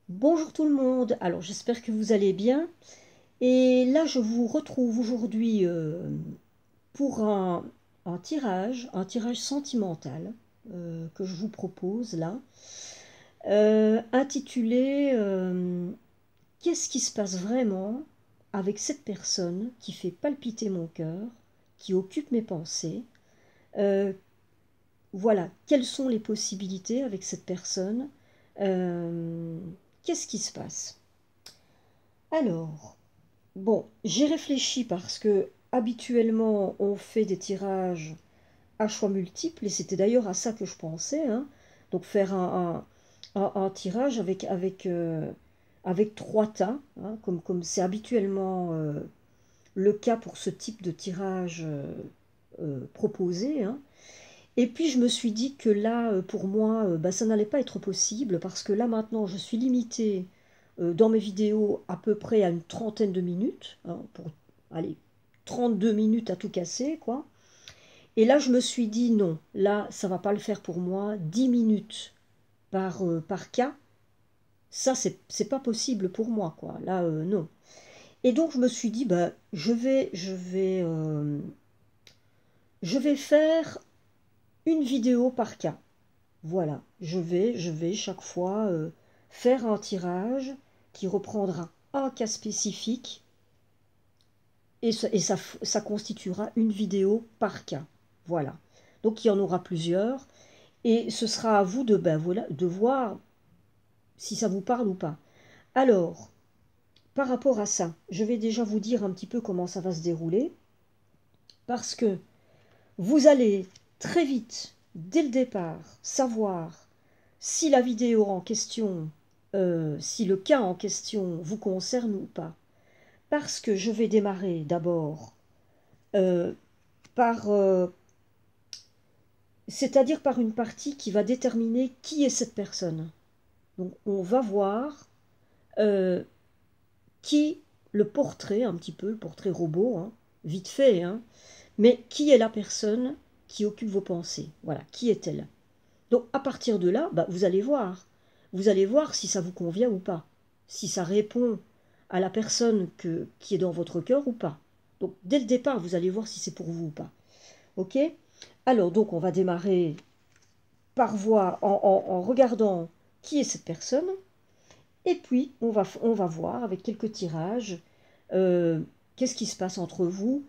Bonjour tout le monde, alors j'espère que vous allez bien. Et là je vous retrouve aujourd'hui pour un tirage sentimental que je vous propose là, intitulé Qu'est-ce qui se passe vraiment avec cette personne qui fait palpiter mon cœur, qui occupe mes pensées. Euh, voilà, quelles sont les possibilités avec cette personne. Euh, Qu'est-ce qui se passe? Alors, bon, j'ai réfléchi parce que habituellement on fait des tirages à choix multiples et c'était d'ailleurs à ça que je pensais, hein. Donc faire un tirage avec trois tas, hein, comme c'est habituellement le cas pour ce type de tirage proposé, hein. Et puis je me suis dit que là, pour moi, bah, ça n'allait pas être possible parce que là maintenant je suis limitée dans mes vidéos à peu près à une trentaine de minutes, hein, pour allez, 32 minutes à tout casser, quoi. Et là, je me suis dit non, là, ça va pas le faire pour moi. 10 minutes par cas, ça, c'est pas possible pour moi, quoi. Là, non. Et donc, je me suis dit, bah, je vais faire une vidéo par cas. Voilà, je vais chaque fois faire un tirage qui reprendra un cas spécifique ça constituera une vidéo par cas. Voilà. Donc il y en aura plusieurs et ce sera à vous de, ben, voilà, de voir si ça vous parle ou pas. Alors, par rapport à ça, je vais déjà vous dire un petit peu comment ça va se dérouler parce que vous allez très vite, dès le départ, savoir si la vidéo en question, si le cas en question vous concerne ou pas. Parce que je vais démarrer d'abord euh, par c'est-à-dire par une partie qui va déterminer qui est cette personne. Donc on va voir euh, qui, le portrait, un petit peu, le portrait robot, hein, vite fait, hein, mais qui est la personne qui occupe vos pensées. Voilà, qui est-elle? Donc à partir de là, bah, vous allez voir. Vous allez voir si ça vous convient ou pas. Si ça répond à la personne qui est dans votre cœur ou pas. Donc dès le départ, vous allez voir si c'est pour vous ou pas. Ok? Alors donc on va démarrer par voir, en regardant qui est cette personne, et puis on va voir avec quelques tirages euh, qu'est-ce qui se passe entre vous,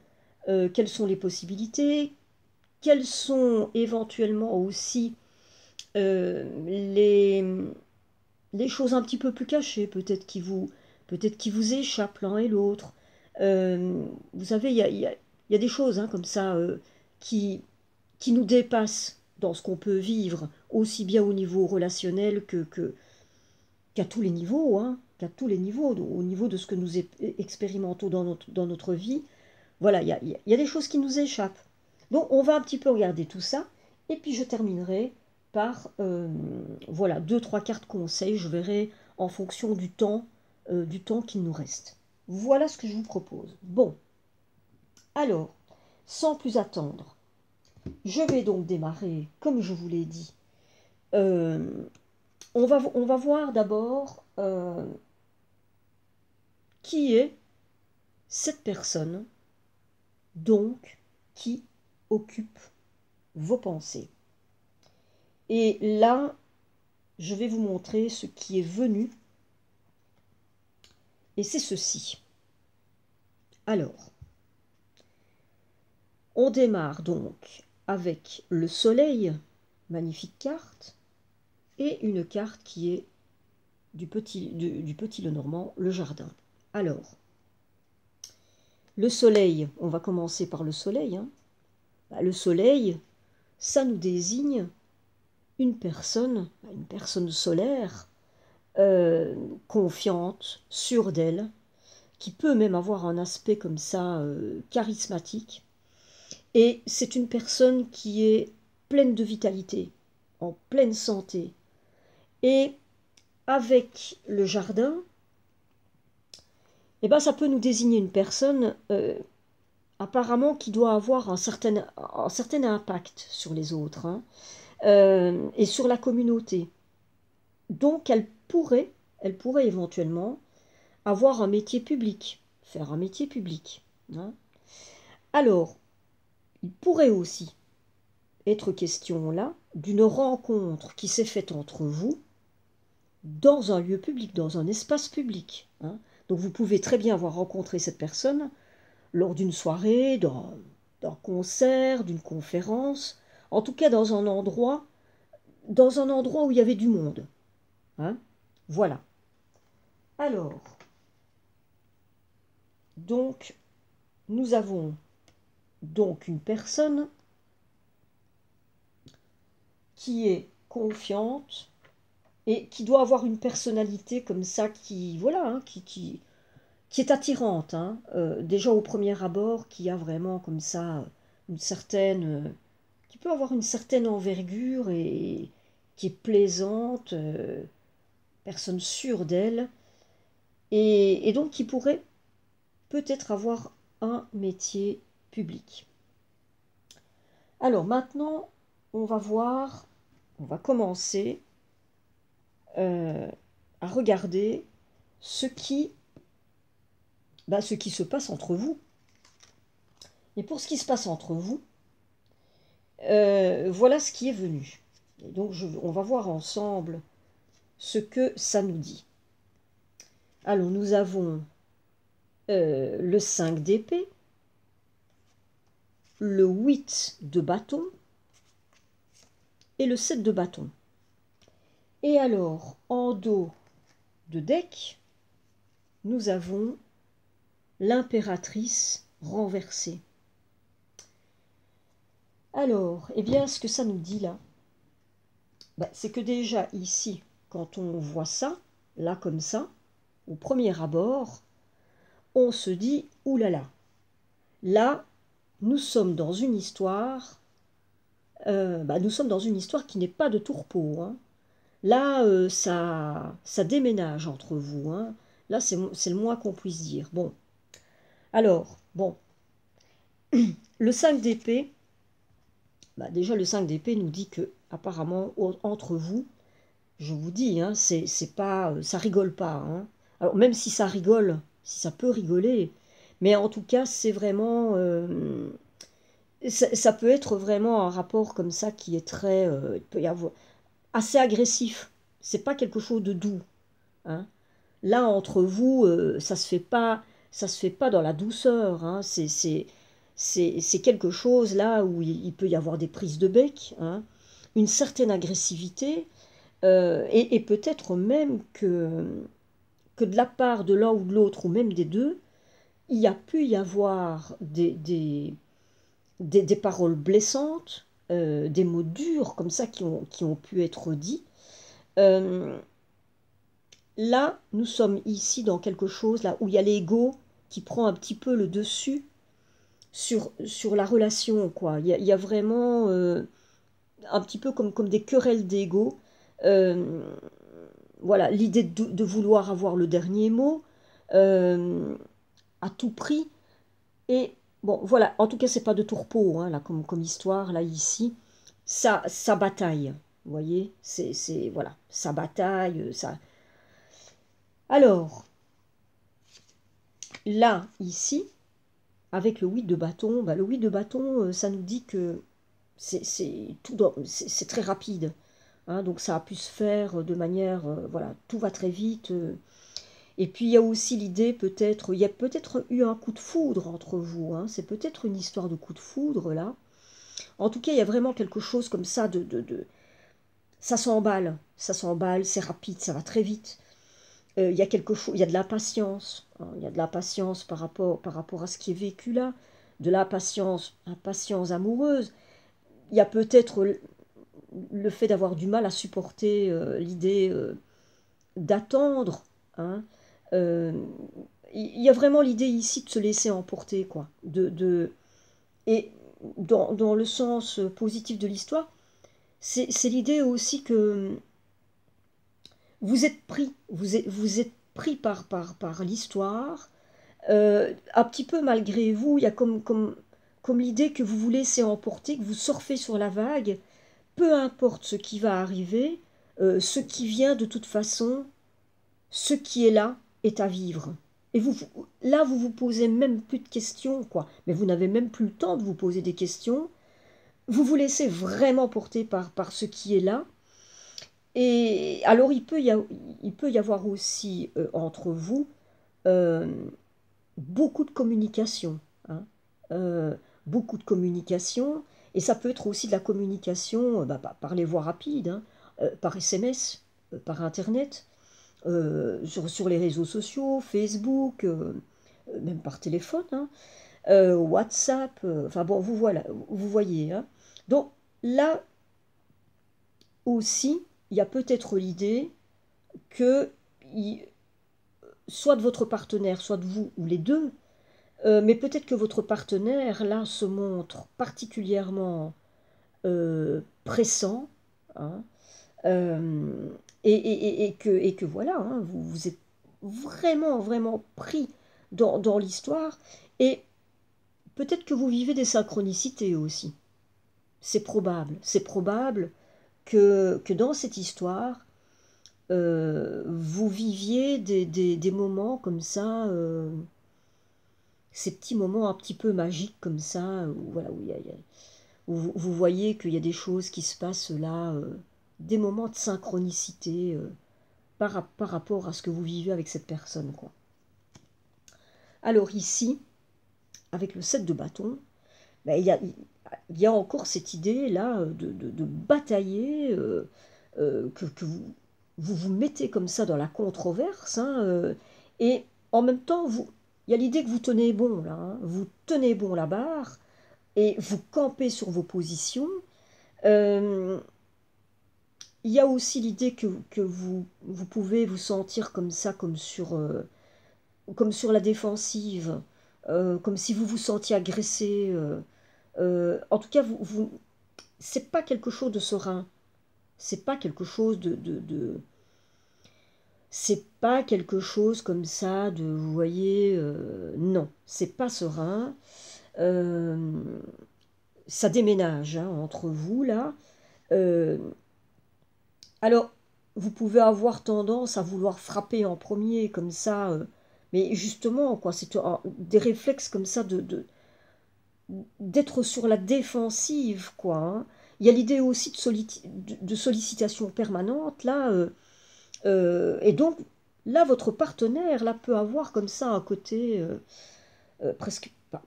quelles sont les possibilités, quelles sont éventuellement aussi les choses un petit peu plus cachées, peut-être qui vous échappent l'un et l'autre. Vous savez, il y a des choses hein, comme ça qui, qui nous dépassent dans ce qu'on peut vivre, aussi bien au niveau relationnel qu'à tous les niveaux, hein, qu'à tous les niveaux, au niveau de ce que nous expérimentons dans notre vie. Voilà, il y a des choses qui nous échappent. Donc on va un petit peu regarder tout ça, et puis je terminerai par voilà, deux, trois cartes conseils, je verrai en fonction du temps qu'il nous reste. Voilà ce que je vous propose. Bon, alors, sans plus attendre, je vais donc démarrer, comme je vous l'ai dit. Euh, on va voir d'abord qui est cette personne, donc, qui occupe vos pensées. Et là, je vais vous montrer ce qui est venu, et c'est ceci. Alors, on démarre donc avec le soleil, magnifique carte, et une carte qui est du petit Lenormand, le jardin. Alors, le soleil, on va commencer par le soleil, hein. Bah, le soleil, ça nous désigne une personne solaire, confiante, sûre d'elle, qui peut même avoir un aspect comme ça charismatique. Et c'est une personne qui est pleine de vitalité, en pleine santé. Et avec le jardin, eh ben, ça peut nous désigner une personne apparemment qui doit avoir un certain impact sur les autres, hein, et sur la communauté. Donc elle pourrait elle pourrait éventuellement avoir un métier public, faire un métier public. Hein. Alors, il pourrait aussi être question là d'une rencontre qui s'est faite entre vous dans un lieu public, dans un espace public. Hein. Donc vous pouvez très bien avoir rencontré cette personne lors d'une soirée, d'un concert, d'une conférence, en tout cas dans un endroit où il y avait du monde. Hein. Voilà. Alors, donc, nous avons donc une personne qui est confiante et qui doit avoir une personnalité comme ça qui, voilà, hein, qui est attirante. Hein. Déjà au premier abord, qui a vraiment comme ça une certaine... qui peut avoir une certaine envergure et qui est plaisante, personne sûre d'elle, et donc qui pourrait peut-être avoir un métier public. Alors maintenant, on va commencer à regarder ce qui se passe entre vous. Et pour ce qui se passe entre vous, voilà ce qui est venu. Et donc on va voir ensemble ce que ça nous dit. Alors nous avons le 5 d'épée, le 8 de bâton et le 7 de bâton. Et alors, en dos de deck, nous avons l'impératrice renversée. Alors, eh bien, ce que ça nous dit là, c'est que déjà ici, quand on voit ça, là comme ça, au premier abord, on se dit, oulala, là, nous sommes dans une histoire, nous sommes dans une histoire qui n'est pas de tourpeau. Hein. Là, ça déménage entre vous. Hein. Là, c'est le moins qu'on puisse dire. Bon, alors, bon, le 5 d'épée, déjà le 5 d'épée nous dit que apparemment entre vous, je vous dis, hein, c'est pas, ça rigole pas. Hein. Alors même si ça rigole, si ça peut rigoler, mais en tout cas c'est vraiment, ça peut être vraiment un rapport comme ça qui est très, il peut y avoir assez agressif. C'est pas quelque chose de doux. Hein. Là entre vous, ça se fait pas dans la douceur. Hein. C'est quelque chose là où il peut y avoir des prises de bec, hein, une certaine agressivité, et peut-être même que de la part de l'un ou de l'autre, ou même des deux, il y a pu y avoir des paroles blessantes, des mots durs comme ça qui ont pu être dits. Là, nous sommes ici dans quelque chose là où il y a l'ego qui prend un petit peu le dessus sur la relation, quoi. Il y a vraiment un petit peu comme des querelles d'ego. Euh, voilà, l'idée de vouloir avoir le dernier mot à tout prix. Et bon, voilà, en tout cas, c'est pas de tourpeau, hein, là, comme histoire, là, ici. Ça bataille, vous voyez, voilà, ça bataille, ça... Alors, là, ici, avec le 8 de bâton, le 8 de bâton, ça nous dit que c'est très rapide. Hein, donc ça a pu se faire de manière, voilà, tout va très vite. Et puis il y a aussi l'idée peut-être, il y a peut-être eu un coup de foudre entre vous. Hein, c'est peut-être une histoire de coup de foudre là. En tout cas, il y a vraiment quelque chose comme ça ça s'emballe, c'est rapide, ça va très vite. Il y a quelque chose, il y a de l'impatience, hein, il y a de l'impatience par rapport à ce qui est vécu là, de l'impatience, impatience amoureuse. Il y a peut-être le fait d'avoir du mal à supporter l'idée d'attendre. Hein. Euh, il y a vraiment l'idée ici de se laisser emporter, quoi. Et dans le sens positif de l'histoire, c'est l'idée aussi que vous êtes pris, vous êtes pris par l'histoire, un petit peu malgré vous, il y a comme l'idée que vous vous laissez emporter, que vous surfez sur la vague, peu importe ce qui va arriver, ce qui vient de toute façon ce qui est là est à vivre. Et là, vous vous posez même plus de questions, quoi. Mais vous n'avez même plus le temps de vous poser des questions. Vous vous laissez vraiment porter par ce qui est là. Et alors, il peut y avoir aussi entre vous euh, beaucoup de communication, hein. Euh, beaucoup de communication. Et ça peut être aussi de la communication par les voies rapides, hein, par SMS, par Internet, sur les réseaux sociaux, Facebook, même par téléphone, hein, WhatsApp, enfin bon, vous voyez, hein. Donc là aussi, il y a peut-être l'idée que soit de votre partenaire, soit de vous, ou les deux, mais peut-être que votre partenaire, là, se montre particulièrement pressant, hein, euh, et que voilà, hein, vous êtes vraiment, vraiment pris dans l'histoire, et peut-être que vous vivez des synchronicités aussi. C'est probable que dans cette histoire, vous viviez des moments comme ça, ces petits moments un petit peu magiques comme ça, où, voilà, où vous voyez qu'il y a des choses qui se passent là, des moments de synchronicité par rapport à ce que vous vivez avec cette personne, quoi. Alors ici, avec le 7 de bâton, ben, il y a encore cette idée là de batailler, que vous vous mettez comme ça dans la controverse, hein, et en même temps, il y a l'idée que vous tenez bon là, hein, vous tenez bon la barre, et vous campez sur vos positions. Euh, il y a aussi l'idée que vous pouvez vous sentir comme ça, comme sur la défensive, comme si vous vous sentiez agressé. En tout cas, c'est pas quelque chose de serein. C'est pas quelque chose c'est pas quelque chose comme ça de, vous voyez, non, c'est pas serein. Euh, Ça déménage, hein, entre vous là. Euh, alors, vous pouvez avoir tendance à vouloir frapper en premier comme ça, mais justement, quoi, c'est des réflexes comme ça d'être sur la défensive, quoi, hein. Il y a l'idée aussi de sollicitation permanente, là, et donc, là, votre partenaire, là, peut avoir comme ça un côté presque, bon,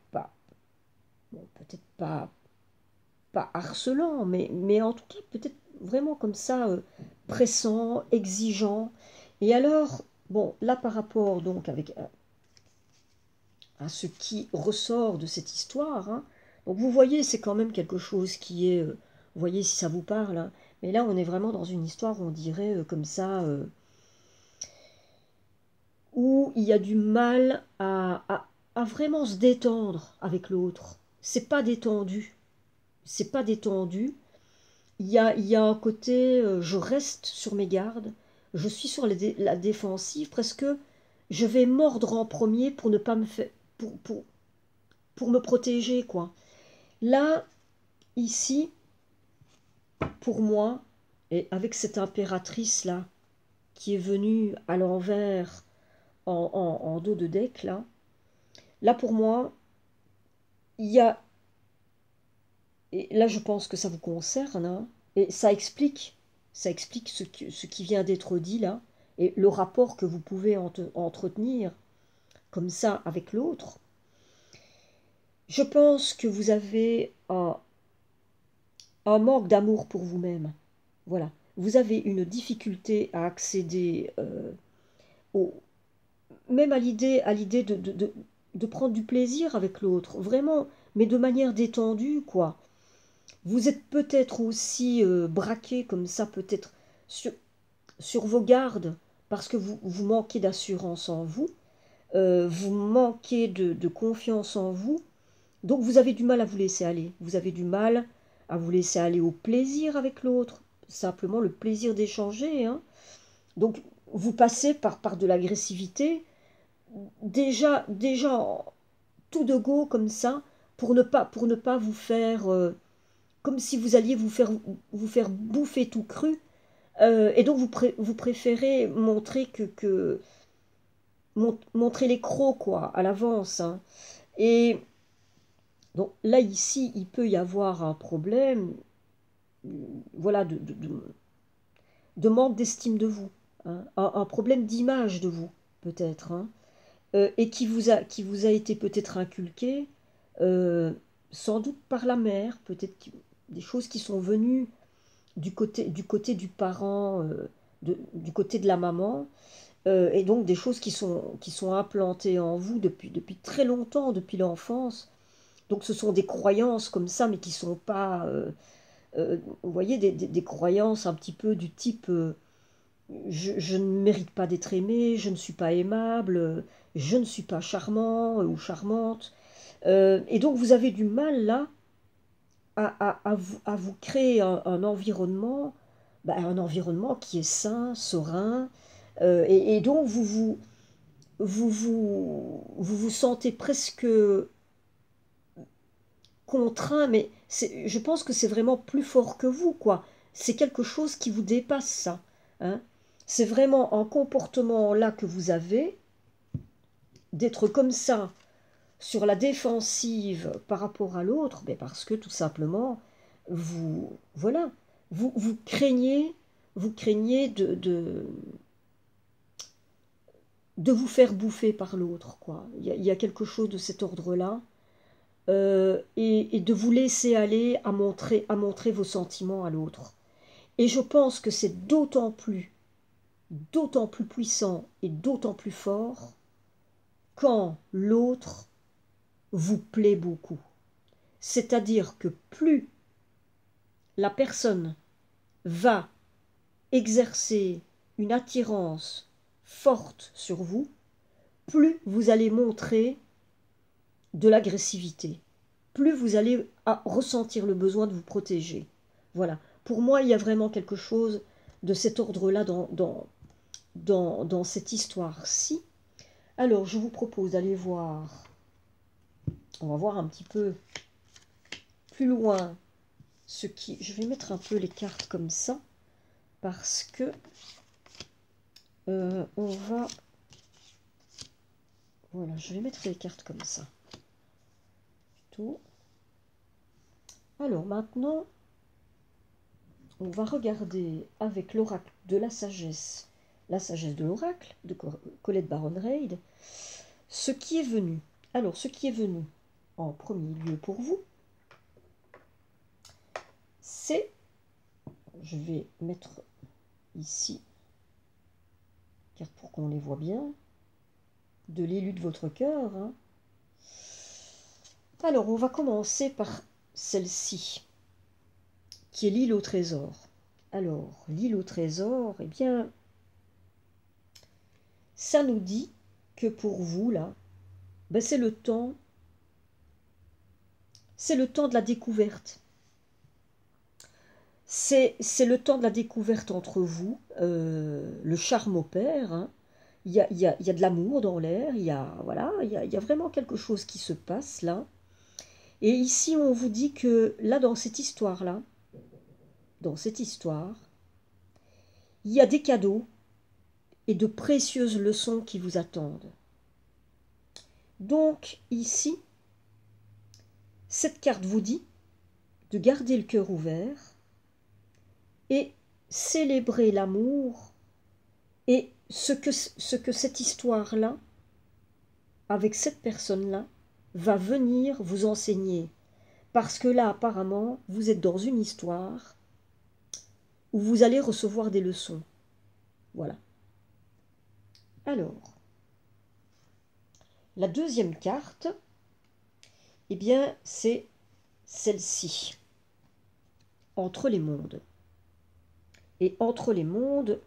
peut-être pas harcelant, mais en tout cas, peut-être vraiment comme ça, pressant, exigeant. Et alors, bon, là, par rapport, donc, à ce qui ressort de cette histoire, hein, donc vous voyez, c'est quand même quelque chose qui est, vous voyez si ça vous parle, hein, mais là on est vraiment dans une histoire, on dirait comme ça, où il y a du mal à vraiment se détendre avec l'autre. C'est pas détendu, c'est pas détendu. Il y a un côté, je reste sur mes gardes, je suis sur la défensive, presque je vais mordre en premier pour ne pas me faire, pour me protéger, quoi. Là, ici, pour moi, et avec cette impératrice-là, qui est venue à l'envers en dos de deck, là pour moi, il y a, et là je pense que ça vous concerne, hein, et ça explique ce qui vient d'être dit là, et le rapport que vous pouvez entretenir comme ça avec l'autre. Je pense que vous avez un manque d'amour pour vous-même. Voilà. Vous avez une difficulté à accéder au, même à l'idée de prendre du plaisir avec l'autre, vraiment, mais de manière détendue, quoi. Vous êtes peut-être aussi braqué comme ça, peut-être sur, sur vos gardes, parce que vous manquez d'assurance en vous, vous manquez de confiance en vous, donc vous avez du mal à vous laisser aller. Vous avez du mal à vous laisser aller au plaisir avec l'autre, simplement le plaisir d'échanger, hein. Donc vous passez par de l'agressivité, déjà tout de go comme ça, pour ne pas vous faire, comme si vous alliez vous faire bouffer tout cru, Et donc vous préférez montrer montrer les crocs, quoi, à l'avance, hein. Et donc là, ici, il peut y avoir un problème, voilà, de manque d'estime de vous, hein, un problème d'image de vous, peut-être, hein, et qui vous a été peut-être inculqué, euh, sans doute par la mère, peut-être des choses qui sont venues du côté du parent, du côté de la maman, et donc des choses qui sont implantées en vous depuis très longtemps, depuis l'enfance. Donc ce sont des croyances comme ça, mais qui sont pas, vous voyez, des croyances un petit peu du type je ne mérite pas d'être aimé, je ne suis pas aimable, je ne suis pas charmant ou charmante. Et donc vous avez du mal là à vous créer un environnement, un environnement qui est sain, serein, et donc vous vous sentez presque contraint, mais je pense que c'est vraiment plus fort que vous, quoi. C'est quelque chose qui vous dépasse, ça, hein. C'est vraiment un comportement là que vous avez, d'être comme ça, sur la défensive par rapport à l'autre, mais parce que tout simplement, voilà, vous craignez de vous faire bouffer par l'autre, quoi. Il y a quelque chose de cet ordre-là, et de vous laisser aller à montrer vos sentiments à l'autre. Et je pense que c'est d'autant plus puissant et d'autant plus fort quand l'autre vous plaît beaucoup. C'est-à-dire que plus la personne va exercer une attirance forte sur vous, plus vous allez montrer de l'agressivité, plus vous allez ressentir le besoin de vous protéger. Voilà. Pour moi, il y a vraiment quelque chose de cet ordre-là dans cette histoire-ci. Alors, je vous propose d'aller voir, on va voir un petit peu plus loin je vais mettre un peu les cartes comme ça, parce que on va, voilà, je vais mettre les cartes comme ça. Plutôt. Alors maintenant, on va regarder avec l'oracle de la sagesse de l'oracle de Colette Baron-Reid, ce qui est venu. Alors, ce qui est venu en premier lieu pour vous, c'est, je vais mettre ici, car pour qu'on les voit bien, de l'élu de votre cœur, hein. Alors, on va commencer par celle-ci, qui est l'île au trésor. Alors, l'île au trésor, eh bien, ça nous dit que pour vous, là, ben c'est le temps de la découverte. C'est le temps de la découverte entre vous, le charme opère, hein. Il y a de l'amour dans l'air, voilà, il y a vraiment quelque chose qui se passe là. Et ici, on vous dit que là, dans cette histoire-là, il y a des cadeaux et de précieuses leçons qui vous attendent. Donc, ici, cette carte vous dit de garder le cœur ouvert et célébrer l'amour et ce que cette histoire-là, avec cette personne-là, va venir vous enseigner. Parce que là, apparemment, vous êtes dans une histoire où vous allez recevoir des leçons. Voilà. Alors, la deuxième carte, eh bien, c'est celle-ci. Entre les mondes. Et entre les mondes,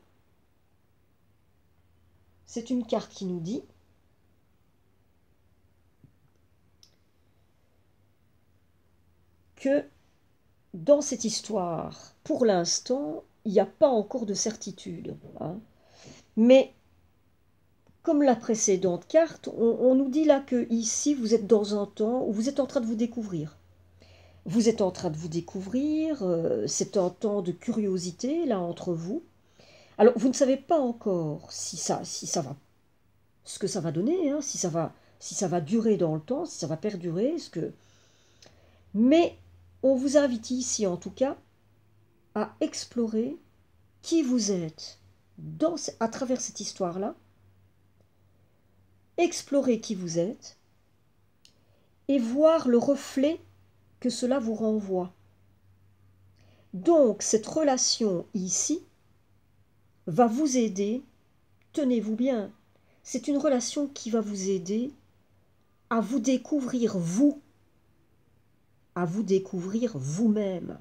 c'est une carte qui nous dit que dans cette histoire, pour l'instant, il n'y a pas encore de certitude, hein. Mais comme la précédente carte, on nous dit là que ici, vous êtes dans un temps où vous êtes en train de vous découvrir. Vous êtes en train de vous découvrir, c'est un temps de curiosité là entre vous. Alors, vous ne savez pas encore si ça va, ce que ça va donner, hein, si ça va durer dans le temps, si ça va perdurer, mais on vous invite ici, en tout cas, à explorer qui vous êtes à travers cette histoire-là, explorer qui vous êtes et voir le reflet que cela vous renvoie. Donc, cette relation ici va vous aider, tenez-vous bien, c'est une relation qui va vous aider à vous découvrir vous, à vous découvrir vous-même.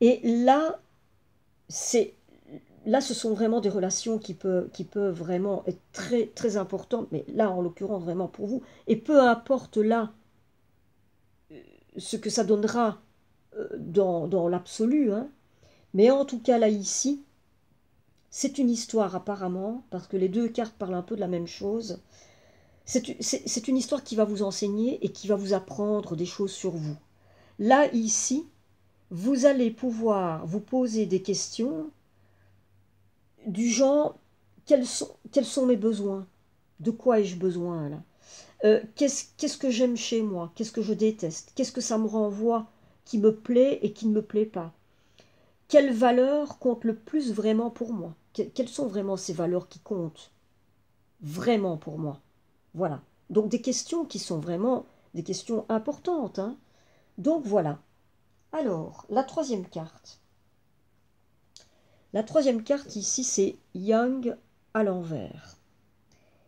Et là, ce sont vraiment des relations qui peuvent vraiment être très, très importantes, mais là, en l'occurrence, vraiment pour vous. Et peu importe là ce que ça donnera dans l'absolu, hein, mais en tout cas, là, ici, c'est une histoire apparemment, parce que les deux cartes parlent un peu de la même chose. C'est une histoire qui va vous enseigner et qui va vous apprendre des choses sur vous. Là, ici, vous allez pouvoir vous poser des questions du genre, quels sont mes besoins? De quoi ai-je besoin là? Qu'est-ce que j'aime chez moi? Qu'est-ce que je déteste? Qu'est-ce que ça me renvoie qui me plaît et qui ne me plaît pas? Quelles valeurs comptent le plus vraiment pour moi? Quelles sont vraiment ces valeurs qui comptent vraiment pour moi? Voilà. Donc des questions qui sont vraiment des questions importantes, hein. Donc voilà. Alors, la troisième carte. La troisième carte ici, c'est Young à l'envers.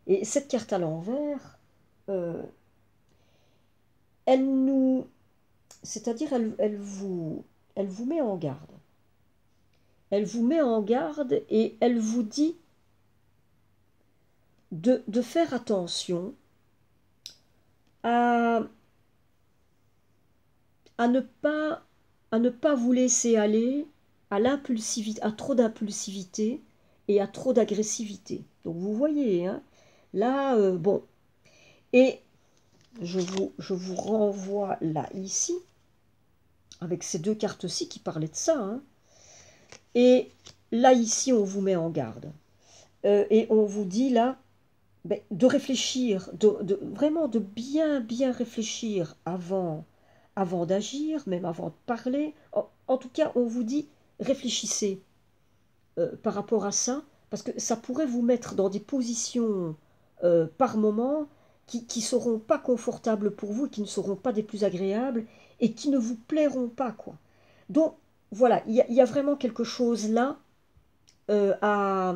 Et cette carte à l'envers, euh, elle nous... C'est-à-dire, elle vous met en garde. Elle vous met en garde et elle vous dit de faire attention à, à ne pas vous laisser aller à l'impulsivité, à trop d'impulsivité et à trop d'agressivité. Donc vous voyez, hein, là, bon. Et je vous renvoie là, ici, avec ces deux cartes-ci qui parlaient de ça, hein. Et là, ici, on vous met en garde. Et on vous dit là, ben, de réfléchir, vraiment de bien réfléchir avant d'agir, même avant de parler. En tout cas, on vous dit, réfléchissez par rapport à ça, parce que ça pourrait vous mettre dans des positions par moment qui ne seront pas confortables pour vous, qui ne seront pas des plus agréables et qui ne vous plairont pas, quoi. Donc, voilà, il y a vraiment quelque chose là euh, à,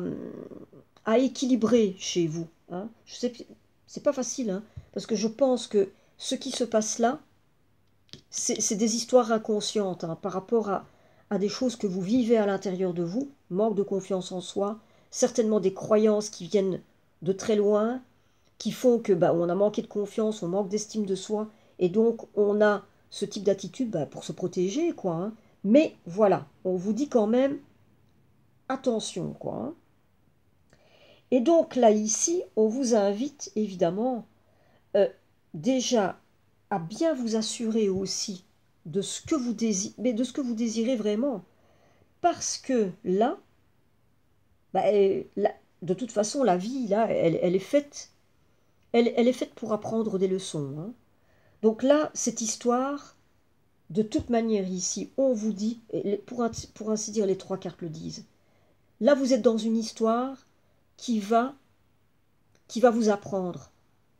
à équilibrer chez vous, hein. Je sais, c'est pas facile, hein, parce que je pense que ce qui se passe là, c'est des histoires inconscientes, hein, par rapport à des choses que vous vivez à l'intérieur de vous, manque de confiance en soi, certainement des croyances qui viennent de très loin, qui font que bah, on a manqué de confiance, on manque d'estime de soi, et donc on a ce type d'attitude bah, pour se protéger, quoi, hein. Mais voilà, on vous dit quand même attention, quoi, hein. Et donc là, ici, on vous invite évidemment euh, déjà à bien vous assurer aussi de ce que vous désirez, mais de ce que vous désirez vraiment. Parce que là, bah, de toute façon, la vie, là, elle est faite, elle est faite pour apprendre des leçons, hein. Donc là, cette histoire, de toute manière, ici, on vous dit, et pour ainsi dire, les trois cartes le disent, là, vous êtes dans une histoire qui va vous apprendre,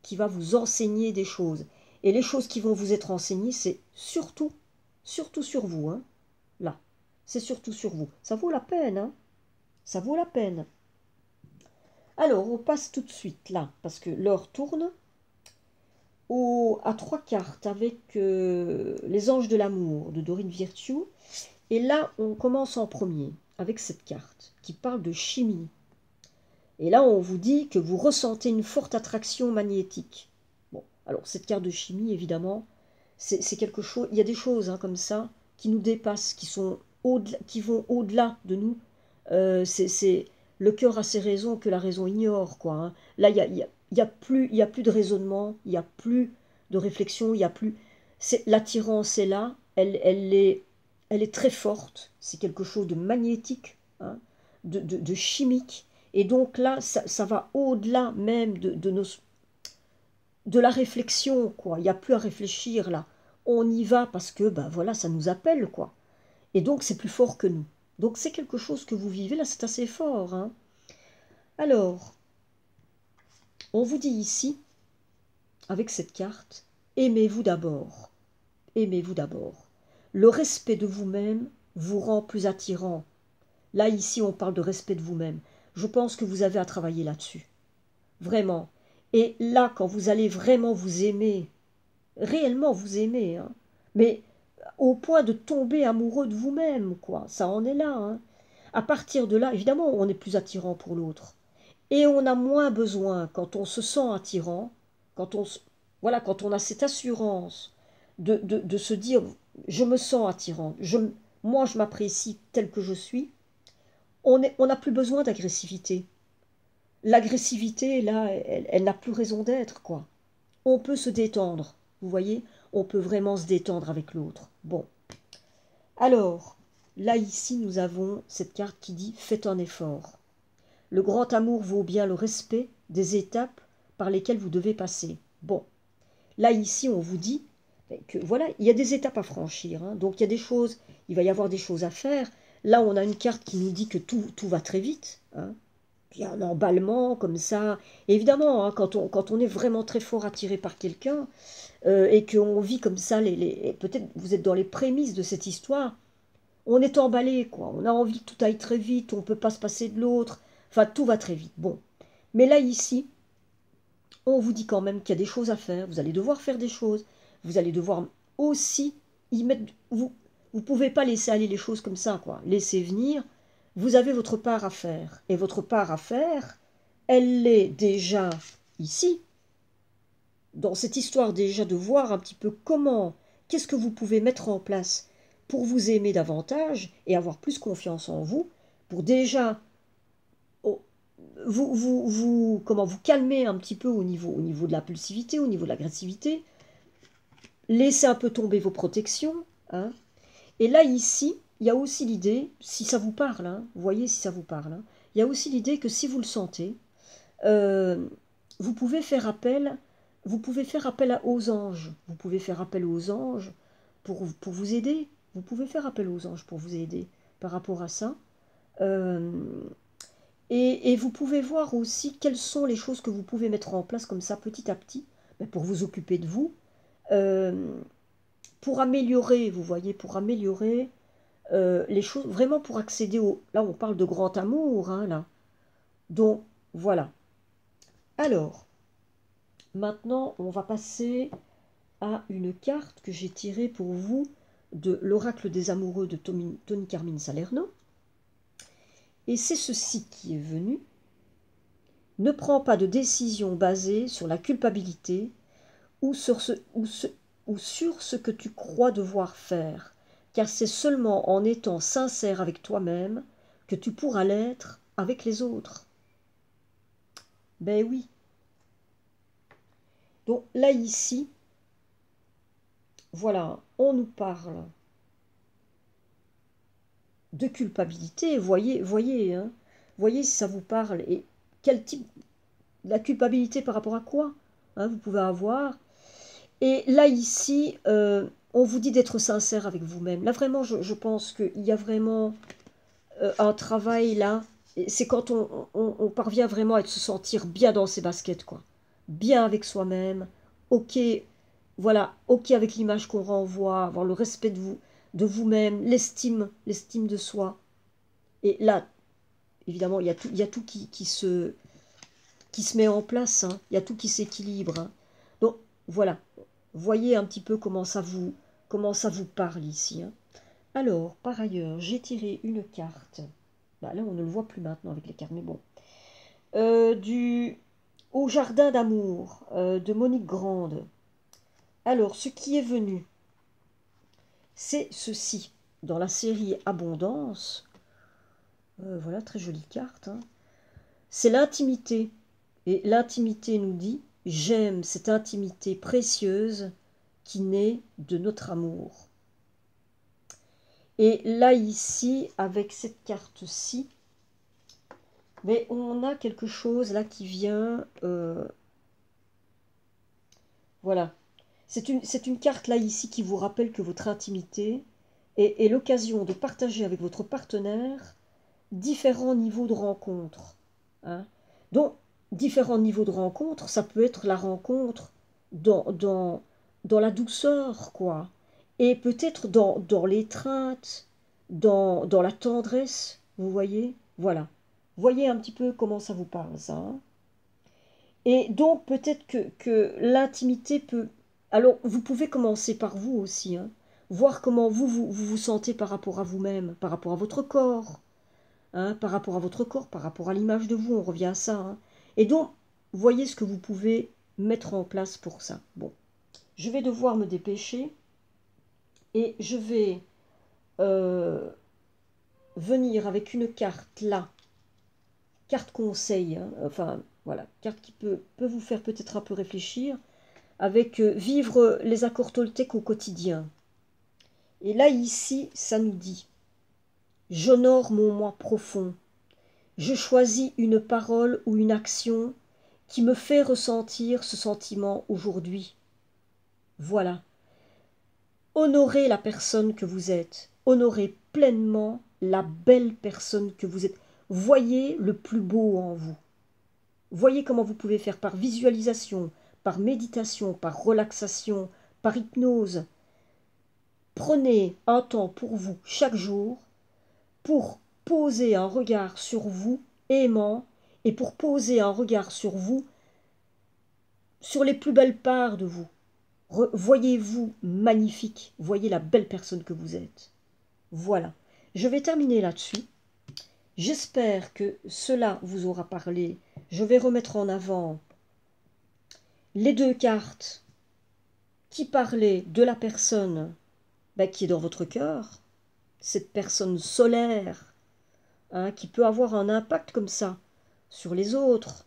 qui va vous enseigner des choses. Et les choses qui vont vous être enseignées, c'est surtout sur vous, hein. Là, c'est surtout sur vous. Ça vaut la peine, hein. Ça vaut la peine. Alors, on passe tout de suite là, parce que l'heure tourne, à trois cartes avec les anges de l'amour de Dorine Virtue. Et là, on commence en premier avec cette carte qui parle de chimie. Et là, on vous dit que vous ressentez une forte attraction magnétique. Bon, alors cette carte de chimie, évidemment, c'est quelque chose. Il y a des choses, hein, comme ça qui nous dépassent, qui vont au-delà de nous. C'est le cœur a ses raisons que la raison ignore, quoi, hein. Là, il y a plus de raisonnement, il y a plus de réflexion, il y a plus. L'attirance est là, elle est très forte. C'est quelque chose de magnétique, hein. de chimique. Et donc là, ça va au-delà même de la réflexion, quoi. Il n'y a plus à réfléchir là. On y va parce que, ben voilà, ça nous appelle, quoi. Et donc c'est plus fort que nous. Donc c'est quelque chose que vous vivez là, c'est assez fort, hein. Alors, on vous dit ici, avec cette carte, aimez-vous d'abord. Aimez-vous d'abord. Le respect de vous-même vous rend plus attirant. Là, ici, on parle de respect de vous-même. Je pense que vous avez à travailler là-dessus. Vraiment. Et là, quand vous allez vraiment vous aimer, réellement vous aimer, hein, mais au point de tomber amoureux de vous-même, quoi. Ça en est là, hein. À partir de là, évidemment, on est plus attirant pour l'autre. Et on a moins besoin, quand on se sent attirant, quand on, voilà, quand on a cette assurance de se dire, je me sens attirant, moi je m'apprécie tel que je suis, on n'a plus besoin d'agressivité. L'agressivité, là, elle n'a plus raison d'être, quoi. On peut se détendre, vous voyez, on peut vraiment se détendre avec l'autre. Bon, alors, là, ici, nous avons cette carte qui dit, faites un effort. Le grand amour vaut bien le respect des étapes par lesquelles vous devez passer. Bon, là, ici, on vous dit que, voilà, il y a des étapes à franchir, hein. Donc, il y a des choses, il va y avoir des choses à faire. Là, on a une carte qui nous dit que tout va très vite, hein. Il y a un emballement comme ça. Et évidemment, hein, quand on est vraiment très fort attiré par quelqu'un et qu'on vit comme ça, peut-être vous êtes dans les prémices de cette histoire, on est emballé, quoi. On a envie que tout aille très vite, on ne peut pas se passer de l'autre. Enfin, tout va très vite. Bon. Mais là, ici, on vous dit quand même qu'il y a des choses à faire. Vous allez devoir faire des choses. Vous allez devoir aussi y mettre... Vous ne pouvez pas laisser aller les choses comme ça, quoi. Laissez venir. Vous avez votre part à faire. Et votre part à faire, elle est déjà ici, dans cette histoire déjà de voir un petit peu comment, qu'est-ce que vous pouvez mettre en place pour vous aimer davantage et avoir plus confiance en vous, pour déjà oh, comment vous calmer un petit peu au niveau de l'impulsivité, au niveau de l'agressivité, laisser un peu tomber vos protections, hein. Et là, ici, il y a aussi l'idée, si ça vous parle, hein, vous voyez si ça vous parle, hein, il y a aussi l'idée que si vous le sentez, euh, vous pouvez faire appel, aux anges. Vous pouvez faire appel aux anges pour vous aider. Vous pouvez faire appel aux anges pour vous aider par rapport à ça. Euh, et vous pouvez voir aussi quelles sont les choses que vous pouvez mettre en place comme ça petit à petit pour vous occuper de vous, euh, pour améliorer, vous voyez, pour améliorer les choses, vraiment pour accéder au... Là, on parle de grand amour, hein, là. Donc, voilà. Alors, maintenant, on va passer à une carte que j'ai tirée pour vous de l'Oracle des amoureux de Tony Carmine Salerno. Et c'est ceci qui est venu. Ne prends pas de décision basée sur la culpabilité ou sur ce que tu crois devoir faire, car c'est seulement en étant sincère avec toi-même que tu pourras l'être avec les autres. Ben oui. Donc là, ici, voilà, on nous parle de culpabilité. Voyez, hein, voyez si ça vous parle. Et quel type, la culpabilité par rapport à quoi, hein, vous pouvez avoir. Et là, ici, on vous dit d'être sincère avec vous-même. Là, vraiment, je pense qu'il y a vraiment un travail là. C'est quand on parvient vraiment à se sentir bien dans ses baskets, quoi. Bien avec soi-même. Ok, voilà, ok avec l'image qu'on renvoie, avoir le respect de vous-même, l'estime de soi. Et là, évidemment, il y a tout qui se met en place, hein. Il y a tout qui s'équilibre, hein. Donc, voilà. Voyez un petit peu comment ça vous parle ici, hein. Alors, par ailleurs, j'ai tiré une carte. Bah, là, on ne le voit plus maintenant avec les cartes, mais bon. Au jardin d'amour de Monique Grande. Alors, ce qui est venu, c'est ceci. Dans la série Abondance, voilà, très jolie carte, hein. C'est l'intimité. Et l'intimité nous dit, j'aime cette intimité précieuse qui naît de notre amour. Et là, ici, avec cette carte-ci, Mais on a quelque chose là qui vient. Voilà. C'est une carte là ici qui vous rappelle que votre intimité est l'occasion de partager avec votre partenaire différents niveaux de rencontre. Hein. Donc, différents niveaux de rencontre, ça peut être la rencontre dans, dans, dans la douceur, quoi. Et peut-être dans l'étreinte, dans la tendresse, vous voyez? Voilà. Voyez un petit peu comment ça vous parle, ça. Hein. Et donc, peut-être que l'intimité peut... Alors, vous pouvez commencer par vous aussi, hein. Voir comment vous sentez par rapport à vous-même, par rapport à votre corps, hein, par rapport à votre corps, par rapport à l'image de vous, on revient à ça. Hein. Et donc, voyez ce que vous pouvez mettre en place pour ça. Bon, je vais devoir me dépêcher et je vais venir avec une carte là, carte conseil, hein, enfin voilà, carte qui peut vous faire peut-être un peu réfléchir, avec vivre les accords toltèques au quotidien. Et là, ici, ça nous dit, j'honore mon moi profond. Je choisis une parole ou une action qui me fait ressentir ce sentiment aujourd'hui. Voilà. Honorez la personne que vous êtes. Honorez pleinement la belle personne que vous êtes. Voyez le plus beau en vous. Voyez comment vous pouvez faire par visualisation, par méditation, par relaxation, par hypnose. Prenez un temps pour vous chaque jour pour poser un regard sur vous aimant et pour poser un regard sur vous, sur les plus belles parts de vous. Voyez-vous magnifique, voyez la belle personne que vous êtes. Voilà, je vais terminer là-dessus. J'espère que cela vous aura parlé. Je vais remettre en avant les deux cartes qui parlaient de la personne qui est dans votre cœur, cette personne solaire, hein, qui peut avoir un impact comme ça sur les autres,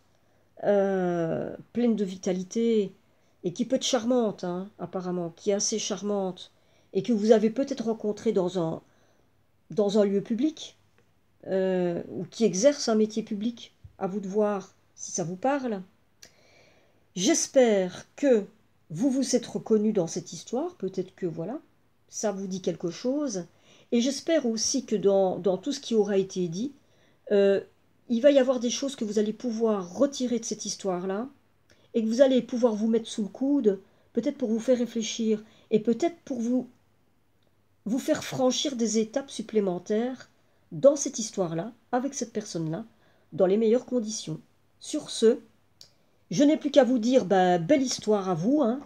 pleine de vitalité, et qui peut être charmante, hein, apparemment, qui est assez charmante, et que vous avez peut-être rencontré dans un lieu public, ou qui exerce un métier public. À vous de voir si ça vous parle. J'espère que vous vous êtes reconnu dans cette histoire, peut-être que voilà, ça vous dit quelque chose, et j'espère aussi que dans tout ce qui aura été dit, il va y avoir des choses que vous allez pouvoir retirer de cette histoire-là, et que vous allez pouvoir vous mettre sous le coude, peut-être pour vous faire réfléchir, et peut-être pour vous faire franchir des étapes supplémentaires dans cette histoire-là, avec cette personne-là, dans les meilleures conditions. Sur ce, je n'ai plus qu'à vous dire, belle histoire à vous, hein,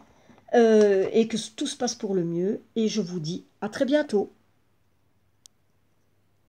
et que tout se passe pour le mieux, et je vous dis à très bientôt.